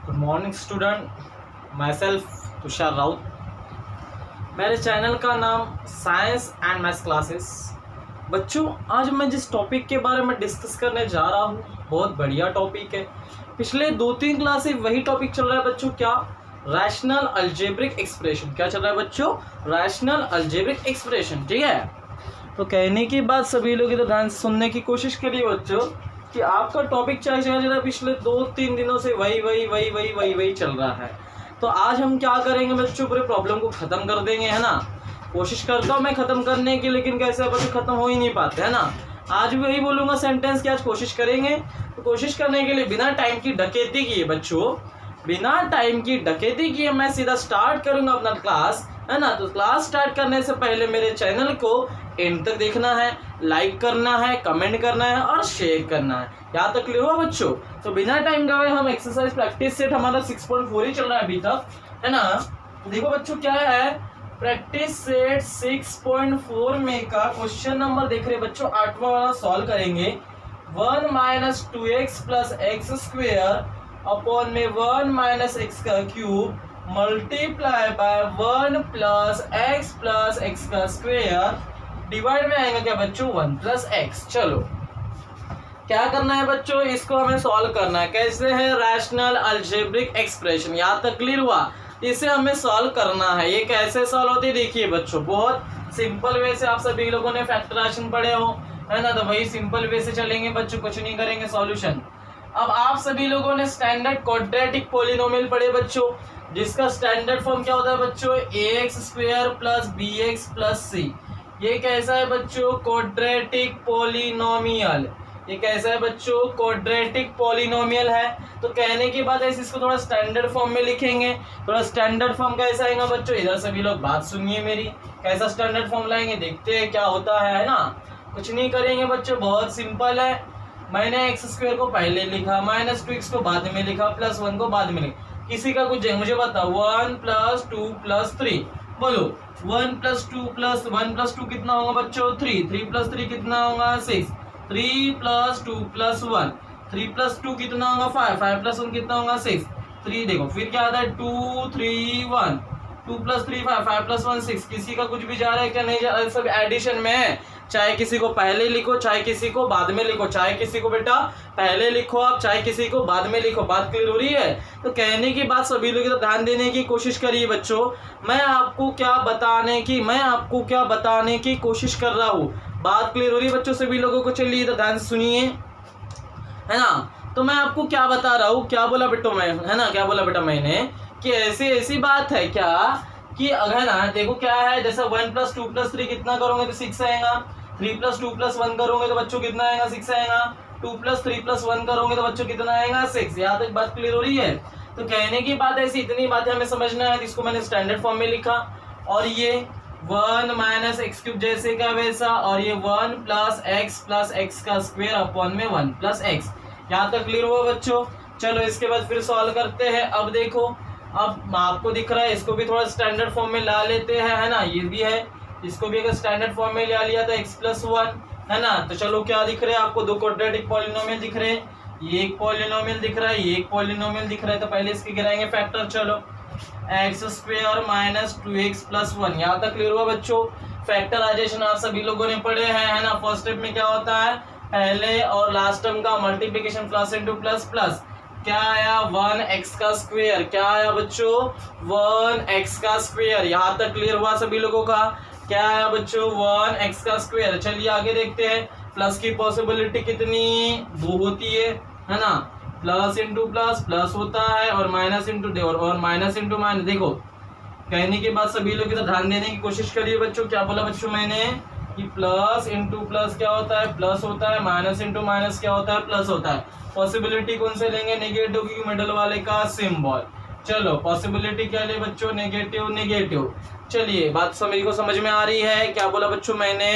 Good morning student, my self Tushar Raut. मेरे channel का नाम साइंस एंड मैथ्स क्लासेस। बच्चों, आज मैं जिस टॉपिक के बारे में डिस्कस करने जा रहा हूँ बहुत बढ़िया टॉपिक है। पिछले 2-3 क्लास से वही टॉपिक चल रहा है बच्चों। क्या? Rational algebraic expression. क्या चल रहा है बच्चों? Rational algebraic expression. ठीक है, तो कहने की बात सभी लोग इधर ध्यान से सुनने की कोशिश करिए बच्चों कि आपका टॉपिक चाहे चल रहा है पिछले 2-3 दिनों से वही चल रहा है। तो आज हम क्या करेंगे बच्चों, पूरे प्रॉब्लम को खत्म कर देंगे, है ना। कोशिश करता हूँ मैं खत्म करने की, लेकिन कैसे बच्चों खत्म हो ही नहीं पाते, है ना। आज भी वही बोलूंगा सेंटेंस की, आज कोशिश करेंगे। तो कोशिश करने के लिए बिना टाइम की डकैती किए बच्चों, बिना टाइम की डकैती किए मैं सीधा स्टार्ट करूंगा अपना क्लास, है ना। तो क्लास स्टार्ट करने से पहले मेरे चैनल को एंड तक देखना है, लाइक करना है, कमेंट करना है और शेयर करना है। यहाँ तक क्लियर हुआ बच्चों? तो बिना टाइम गए हम एक्सरसाइज प्रैक्टिस सेट हमारा 6.4 ही चल रहा है अभी तक, है ना। देखो बच्चों क्या है, प्रैक्टिस सेट 6.4 में का क्वेश्चन नंबर देख रहे बच्चों, 8वां वाला सॉल्व करेंगे। 1 - 2x + x² अपॉन में 1 - x का क्यूब मल्टीप्लाई बाय 1 + x का स्क्वायर डिवाइड में आएगा क्या बच्चों, 1 + x। चलो क्या करना है बच्चों, इसको हमें सॉल्व करना है। कैसे है? Rational algebraic expression. यहाँ तक क्लियर हुआ? इसे हमें सॉल्व करना है। ये कैसे सॉल्व होती है देखिए बच्चों, बहुत सिंपल वे से। आप सभी लोगों ने फैक्टराइजेशन पढ़े हो, है ना, तो वही सिंपल वे से चलेंगे बच्चों, कुछ नहीं करेंगे सॉल्यूशन। अब आप सभी लोगों ने स्टैंडर्ड क्वाड्रेटिक पॉलिनोमियल पढ़े बच्चों, जिसका स्टैंडर्ड फॉर्म क्या होता है बच्चों, ax² + bx + c। ये कैसा है बच्चों? Quadratic polynomial. ये कैसा है बच्चों? क्वाड्रेटिक पॉलिनोमियल है। तो कहने की बात है इसको थोड़ा स्टैंडर्ड फॉर्म में लिखेंगे। थोड़ा स्टैंडर्ड फॉर्म कैसा आएगा बच्चों, इधर सभी लोग बात सुनिए मेरी। कैसा स्टैंडर्ड फॉर्म लाएंगे देखते हैं क्या होता है ना। कुछ नहीं करेंगे बच्चों, बहुत सिंपल है। मैंने x² को पहले लिखा, -2x को बाद में लिखा, +1 को बाद में लिखा। किसी का कुछ मुझे बताओ, 1 + 2 + 3 बोलो। 1 + 2 + 1 + 2 कितना होगा बच्चों, 3। 3 + 3 कितना होगा, 6। 3 + 2 + 1, 3 + 2 कितना होगा, 5। 5 + 1 कितना होगा, 6। 3 देखो फिर क्या आता है, 2 3 1, 2 + 3 5, 5 + 1 6। किसी का कुछ भी जा रहा है क्या, नहीं जा रहा है? सब एडिशन में है। चाहे किसी को पहले लिखो, चाहे किसी को बाद में लिखो, चाहे किसी को बेटा पहले लिखो आप, चाहे किसी को बाद में लिखो। बात क्लियर हो रही है? तो कहने की बात सभी लोग ध्यान देने की कोशिश करिए बच्चों। मैं आपको क्या बताने की कोशिश कर रहा हूँ। बात क्लियर हो रही है बच्चों सभी लोगों को? चलिए तो ध्यान से सुनिए, है ना। तो मैं आपको क्या बता रहा हूँ, क्या बोला बेटा मैं, है ना, क्या बोला बेटा मैंने कि ऐसी बात है क्या कि अगर ना देखो क्या है, जैसे 1 + 2 + 3 कितना करोगे तो 6 आएगा। 3 + 2 + 1 करोगे तो बच्चों कितना आएगा, 6 आएगा। 2 + 3 + 1 करोगे तो बच्चों कितना आएगा, 6। यहाँ तक बात क्लियर हो रही है? तो कहने की बात ऐसी इतनी बातें हमें समझना है, जिसको मैंने स्टैंडर्ड फॉर्म में लिखा। और ये 1 - x³ जैसे का वैसा, और ये 1 + x का स्क्वायर अपॉन में 1 + x। यहाँ तक क्लियर हुआ बच्चों? चलो इसके बाद फिर सॉल्व करते हैं। अब देखो, अब आपको दिख रहा है, इसको भी थोड़ा स्टैंडर्ड फॉर्म में ला लेते हैं, है ना। ये भी है, इसको भी अगर स्टैंडर्ड फॉर्म में ला लिया तो x + 1, है ना। तो चलो क्या दिख रहे हैं आपको, 2 क्वाड्रेटिक पॉलिनोमियल दिख रहे हैं। ये एक पॉलिनोमियल दिख रहा है, ये एक पॉलिनोमियल दिख रहा है। तो पहले इसके गिराएंगे फैक्टर। चलो x² - 2x + 1। यहाँ तक क्लियर हुआ बच्चों? फैक्टराइजेशन आप सभी लोगों ने पढ़े हैं, है ना। फर्स्ट स्टेप में क्या होता है, पहले और लास्ट टर्म का multiplication, plus into plus plus. क्या आया, 1x का स्क्वायर। क्या आया बच्चों, 1x का स्क्वायर। यहाँ तक क्लियर हुआ सभी लोगों का? क्या आया बच्चों, 1x का स्क्वायर। चलिए आगे देखते हैं, प्लस की पॉसिबिलिटी कितनी, 2 होती है ना। प्लस इंटू प्लस प्लस होता है, और माइनस इंटू और माइनस इंटू माइनस। देखो कहने के बाद सभी लोग इधर ध्यान देने की कोशिश करिए बच्चों। क्या बोला बच्चों मैंने कि प्लस इंटू प्लस क्या होता है, प्लस होता है। माइनस इंटू माइनस क्या होता है, प्लस होता है। पॉसिबिलिटी कौन से लेंगे, नेगेटिव की मिडल वाले का सिंबल। चलो पॉसिबिलिटी क्या ले बच्चों, नेगेटिव नेगेटिव। चलिए बात सभी को समझ में आ रही है? क्या बोला बच्चों मैंने,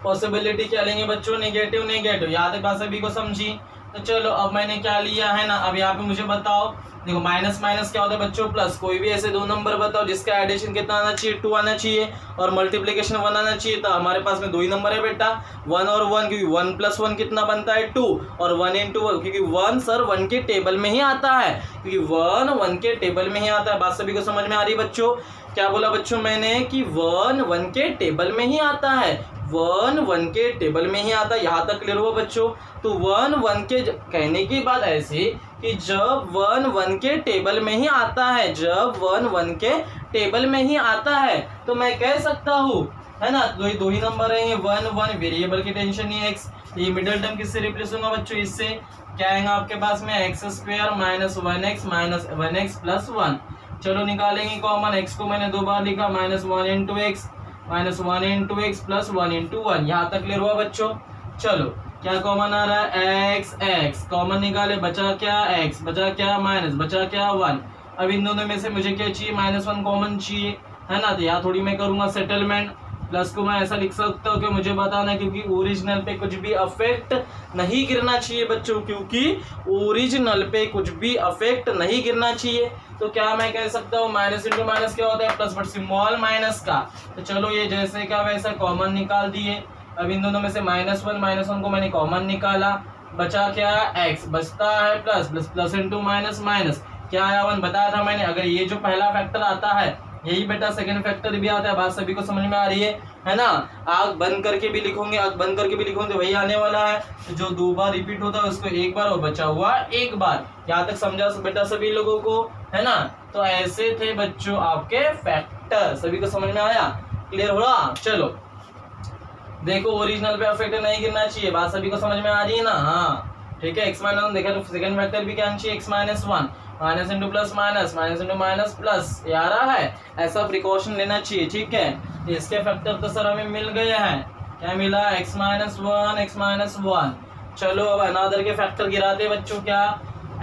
पॉसिबिलिटी क्या लेंगे बच्चों, नेगेटिव नेगेटिव। याद है बात सभी को समझी? तो चलो अब मैंने क्या लिया है ना, अब यहाँ पे मुझे बताओ, देखो माइनस माइनस क्या होता है बच्चों प्लस, कोई भी ऐसे दो नंबर बताओ जिसका एडिशन कितना आना चाहिए 2 आना चाहिए और मल्टीप्लिकेशन 1 आना चाहिए। तो हमारे पास में दो ही नंबर है बेटा 1 और 1, क्योंकि 1 + 1 कितना बनता है 2 और 1 × 1, क्योंकि 1 सर 1 के टेबल में ही आता है, क्योंकि 1 के टेबल में ही आता है। बात सभी को समझ में आ रही है बच्चों? क्या बोला बच्चों मैंने कि 1 के टेबल में ही आता है, 1 के टेबल में ही आता है। यहाँ तक क्लियर हुआ बच्चों? तो 1 के कहने की बात ऐसी कि जब 1 के टेबल में ही आता है, जब 1 के टेबल में ही आता है तो मैं कह सकता हूँ, है ना, दो ही नंबर है ये 1 वेरिएबल की टेंशन नहीं है x, ये मिडिल टर्म किससे रिप्लेस होगा बच्चों? इससे क्या आएगा आपके पास में x² - 1x - 1x + 1। चलो निकालेंगे कॉमन, x को मैंने 2 बार लिखा -1 × x + 1 × 1। यहाँ तक क्लियर हुआ बच्चों? चलो क्या कॉमन आ रहा है? x कॉमन निकाले, बचा क्या x, बचा क्या माइनस, बचा क्या 1। अब इन दोनों में से मुझे क्या चाहिए? -1 कॉमन चाहिए, है ना। तो यहाँ थोड़ी मैं करूंगा सेटलमेंट, प्लस को मैं ऐसा लिख सकता हूँ कि मुझे बताना है, क्योंकि ओरिजिनल पे कुछ भी अफेक्ट नहीं गिरना चाहिए बच्चों, क्योंकि ओरिजिनल पे कुछ भी अफेक्ट नहीं गिरना चाहिए। तो क्या मैं कह सकता हूँ माइनस इंटू माइनस क्या होता है? प्लस, बट स्मॉल माइनस का। तो चलो ये जैसे का वैसा कॉमन निकाल दिए। अब इन दोनों में से -1 को मैंने कॉमन निकाला, बचा क्या? x, बचता है प्लस इंटू माइनस माइनस, क्या आया 1 बताया था मैंने। अगर ये जो पहला फैक्टर आता है यही बेटा सेकंड फैक्टर भी आता है। बात सभी को समझ में आ रही है ना। आग बंद करके भी लिखोगे, आग बंद करके भी लिखोगे तो वही आने वाला है। तो जो 2 बार रिपीट होता है उसको 1 बार और बचा हुआ 1 बार। यहाँ तक समझा बेटा सभी लोगों को, है ना। तो ऐसे थे बच्चों आपके फैक्टर, सभी को समझ में आया? क्लियर हो रहा? चलो देखो ओरिजिनल पे अफेक्ट नहीं गिरना चाहिए, बात सभी को समझ में आ रही है ना। हाँ ठीक है, x - 1 देखा तो सेकंड फैक्टर भी क्या चाहिए? x - 1 minus into plus minus into minus plus, ये आ रहा है। ऐसा प्रिकॉशन लेना चाहिए, ठीक है। इसके फैक्टर तो सर हमें मिल गए हैं, क्या मिला? x - 1 चलो अब अनदर के फैक्टर गिराते बच्चों, क्या?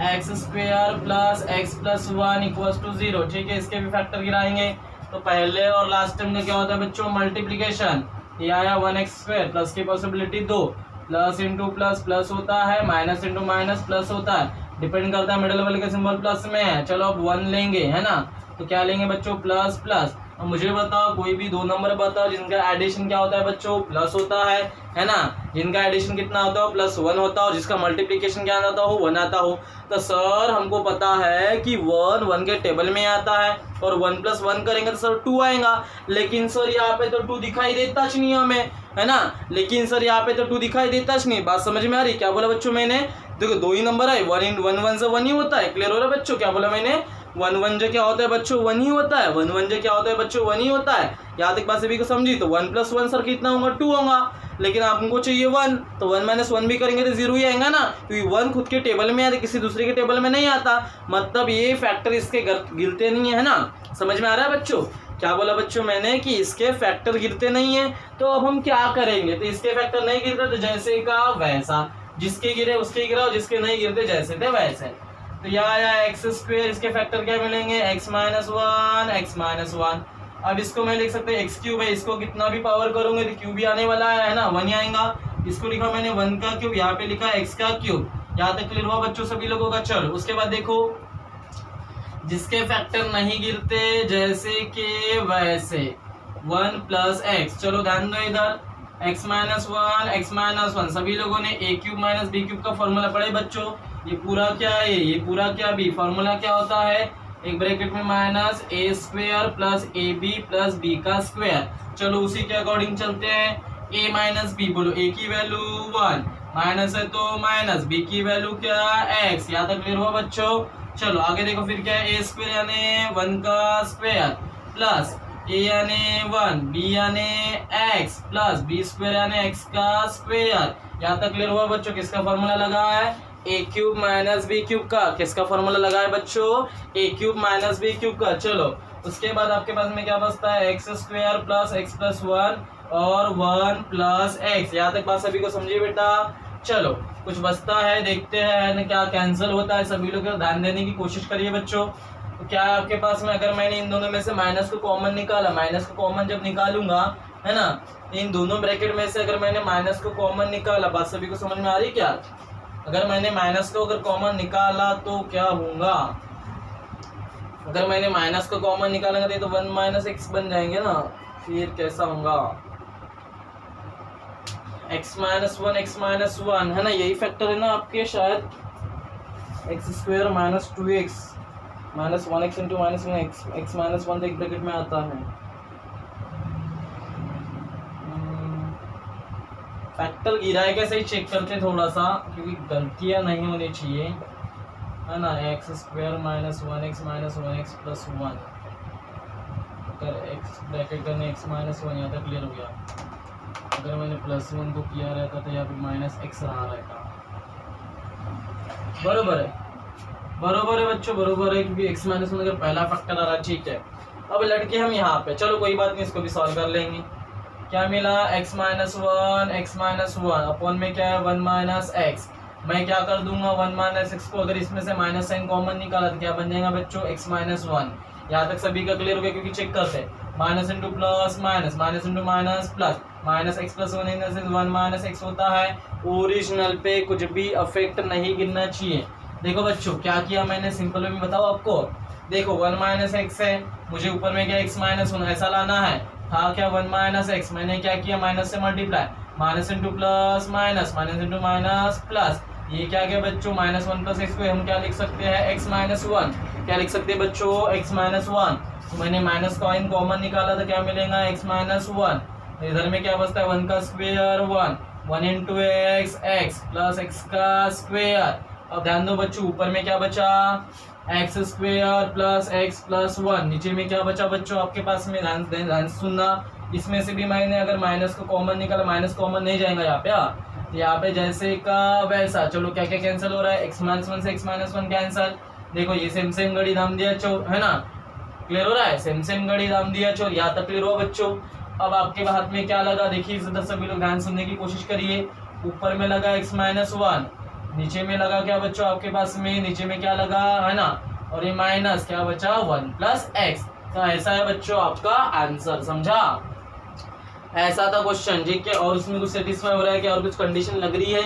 x² + x + 1 = 0, ठीक है। इसके भी फैक्टर गिराएंगे। तो पहले और लास्ट टाइम में क्या होता है बच्चों? मल्टीप्लीकेशन। ये आया 1x² प्लस की possibility 2, plus into plus plus होता है, माइनस इंटू माइनस प्लस होता है, डिपेंड करता है मिडिल वाले का सिंबल प्लस में है। चलो अब 1 लेंगे, है ना। तो क्या लेंगे बच्चों? Plus plus. अब मुझे बताओ कोई भी 2 नंबर बताओ जिनका एडिशन क्या होता है बच्चों? प्लस होता है ना। जिनका एडिशन कितना होता हो? +1 होता हो, जिसका मल्टीप्लिकेशन क्या आता हो? 1 आता हो। तो सर हमको पता है कि 1 के टेबल में आता है और 1 + 1 करेंगे तो सर 2 आएगा। लेकिन सर यहाँ पे तो 2 दिखाई देता नहीं हमें, है ना। लेकिन सर यहाँ पे तो 2 दिखाई देता नहीं। बात समझ में आ रही? क्या बोला बच्चों मैंने? देखो 2 ही नंबर है, 1 से 1 ही होता है। क्लियर हो रहा है बच्चों? क्या बोला मैंने? 1 जो क्या होता है बच्चों? 1 ही होता है। 1 जो क्या होता है बच्चों? 1 ही होता है। यहाँ तक बात सभी को समझी? तो 1 + 1 सर कितना होगा? 2 होगा। लेकिन आपको चाहिए 1, तो 1 - 1 भी करेंगे तो 0 ही आएगा ना, क्योंकि 1 खुद के टेबल में आता है, किसी दूसरे के टेबल में नहीं आता। मतलब ये फैक्टर इसके गिरते नहीं है ना। समझ में आ रहा है बच्चों? क्या बोला बच्चों मैंने कि इसके फैक्टर गिरते नहीं है। तो अब हम क्या करेंगे? तो इसके फैक्टर नहीं गिरते तो जैसे का वैसा, जिसके गिरे उसके गिराओ, जिसके नहीं गिरते जैसे थे वैसे। तो यहाँ आया x², इसके फैक्टर क्या मिलेंगे? x - 1 अब इसको मैं लिख सकते हैं x³ है, इसको कितना भी पावर करूंगे तो क्यूब भी आने वाला है ना, 1 ही आएगा। इसको लिखा मैंने 1 का क्यूब, यहाँ पे लिखा x³। यहाँ तक क्लियर हुआ बच्चों सभी लोगों का? चलो उसके बाद देखो जिसके फैक्टर नहीं गिरते जैसे के वैसे 1 + x। चलो ध्यान दो इधर, x - 1 सभी लोगों ने a³ - b³ का फॉर्मूला पढ़े बच्चों। ये पूरा क्या है? ये पूरा क्या b? फॉर्मूला क्या होता है? एक ब्रैकेट में -a² + ab + b का स्क्वायर। चलो उसी के अकॉर्डिंग चलते हैं। a - b, बोलो a की वैल्यू 1, माइनस है तो माइनस, b की वैल्यू क्या? x। यहाँ तक क्लियर हुआ बच्चों? चलो आगे देखो फिर क्या है? a² यानी 1 का स्क्वायर प्लस a यानी 1, b यानी x प्लस b² यानी x का स्क्वायर। यहाँ तक क्लियर हुआ बच्चों? किसका फॉर्मूला लगा है? a³ - b³ का। किसका फॉर्मूला लगा है बच्चों? a³ - b³ का। चलो उसके बाद आपके पास में क्या बचता है? x² + x + 1 और 1 + x। यहाँ तक बात सभी को समझिए बेटा? चलो कुछ बचता है, देखते हैं क्या कैंसिल होता है। सभी लोग ध्यान देने की कोशिश करिए बच्चों। तो क्या है आपके पास में? अगर मैंने इन दोनों में से माइनस को कॉमन निकाला, माइनस को कॉमन जब निकालूंगा, है ना, इन दोनों ब्रैकेट में से अगर मैंने माइनस को कॉमन निकाला, बात सभी को समझ में आ रही क्या? अगर मैंने माइनस को अगर कॉमन निकाला तो क्या होगा, अगर मैंने माइनस को कॉमन निकालेंगे तो 1 माइनस एक्स बन जाएंगे ना, फिर कैसा होगा x माइनस वन है ना, यही फैक्टर है ना आपके शायद, x square minus 2x minus 1x into minus 1x, x minus 1 तो एक ब्रैकेट में आता है। फैक्टर गिरा है कैसे ही चेक करते हैं थोड़ा सा, क्योंकि गलतियां नहीं होनी चाहिए, है ना। X square minus 1x minus 1x plus 1, अगर x ब्रैकेट करने x माइनस 1 यहाँ तक क्लियर हो गया। अगर मैंने प्लस 1 को किया रहता तो यहाँ पे माइनस x रहा रहता। बरोबर है बच्चों, बरोबर है, क्योंकि x माइनस 1 अगर पहला फैक्टर आ रहा, ठीक है। अब लड़के हम यहाँ पे, चलो कोई बात नहीं, इसको भी सॉल्व कर लेंगे। क्या मिला, x माइनस वन अपॉन में क्या है 1 माइनस एक्स। मैं क्या कर दूंगा 1 माइनस एक्स को, अगर इसमें से माइनस साइन कॉमन निकाला तो क्या बन जाएगा बच्चों x माइनस 1। यहाँ तक सभी का क्लियर हो गया, क्योंकि चेक करते हैं minus into plus minus, minus into minus plus, minus x plus 1 इन से 1 माइनस एक्स होता है। ओरिजिनल पे कुछ भी अफेक्ट नहीं गिरना चाहिए। देखो बच्चों क्या किया मैंने, सिंपल में बताओ आपको, देखो 1 माइनस एक्स है, मुझे ऊपर में क्या x माइनस 1 ऐसा लाना है, था क्या 1 माइनस एक्स, मैंने क्या किया माइनस से multiply, minus into plus minus, minus into minus plus, ये क्या गया बच्चों माइनस 1 प्लस एक्स को हम क्या लिख सकते हैं x माइनस 1, क्या लिख सकते हैं बच्चों x माइनस 1। तो मैंने माइनस का इन कॉमन निकाला तो क्या मिलेगा x माइनस 1, इधर में क्या बचता है 1 का square 1 into x plus x का स्क्वायर। अब ध्यान दो बच्चों ऊपर में क्या बचा x square plus x plus 1, नीचे में क्या बचा बच्चों आपके पास में, ध्यान सुनना, इसमें से भी मैंने अगर माइनस को कॉमन निकाला, माइनस कॉमन नहीं जाएगा यहाँ पे, तो यहाँ पे जैसे का वैसा। चलो क्या क्या कैंसिल हो रहा है, x माइनस 1 से x माइनस 1 कैंसिल, देखो ये सेम गड़ी दाम दिया चोर, है ना, क्लियर हो रहा है, सेम गड़ी दाम दिया चोर, यहाँ तक क्लियर हुआ बच्चों। अब आपके हाथ में क्या लगा, देखिए सभी लोग ध्यान सुनने की कोशिश करिए, ऊपर में लगा x माइनस 1, नीचे में लगा क्या बच्चों आपके पास में, नीचे में क्या लगा, है ना, और ये माइनस क्या बचा 1 प्लस एक्स। तो ऐसा है बच्चों आपका आंसर, समझा, ऐसा था क्वेश्चन, ठीक है। और उसमें कुछ सेटिस्फाई हो रहा है कि और कुछ कंडीशन लग रही है,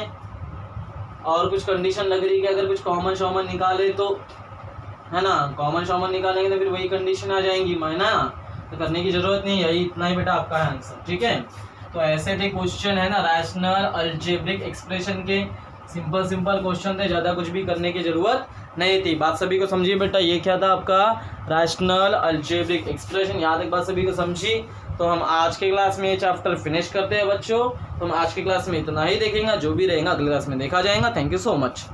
और कुछ कंडीशन लग रही है कि अगर कुछ कॉमन शॉमन निकाले तो, है ना, कॉमन शॉमन निकालेंगे तो फिर वही कंडीशन आ जाएंगी, मैं ना तो करने की जरूरत नहीं है, इतना ही बेटा आपका आंसर, ठीक है। तो ऐसे थे क्वेश्चन, है ना, रैशनल अलजेब्रिक एक्सप्रेशन के सिंपल क्वेश्चन थे, ज़्यादा कुछ भी करने की जरूरत नहीं थी। बात सभी को समझिए बेटा, ये क्या था आपका रैशनल अलजेब्रिक एक्सप्रेशन, यहाँ तक बात सभी को समझी। तो हम आज के क्लास में ये चैप्टर फिनिश करते हैं बच्चों, तो हम आज की क्लास में इतना ही देखेंगे, जो भी रहेगा अगली क्लास में देखा जाएगा। Thank you so much.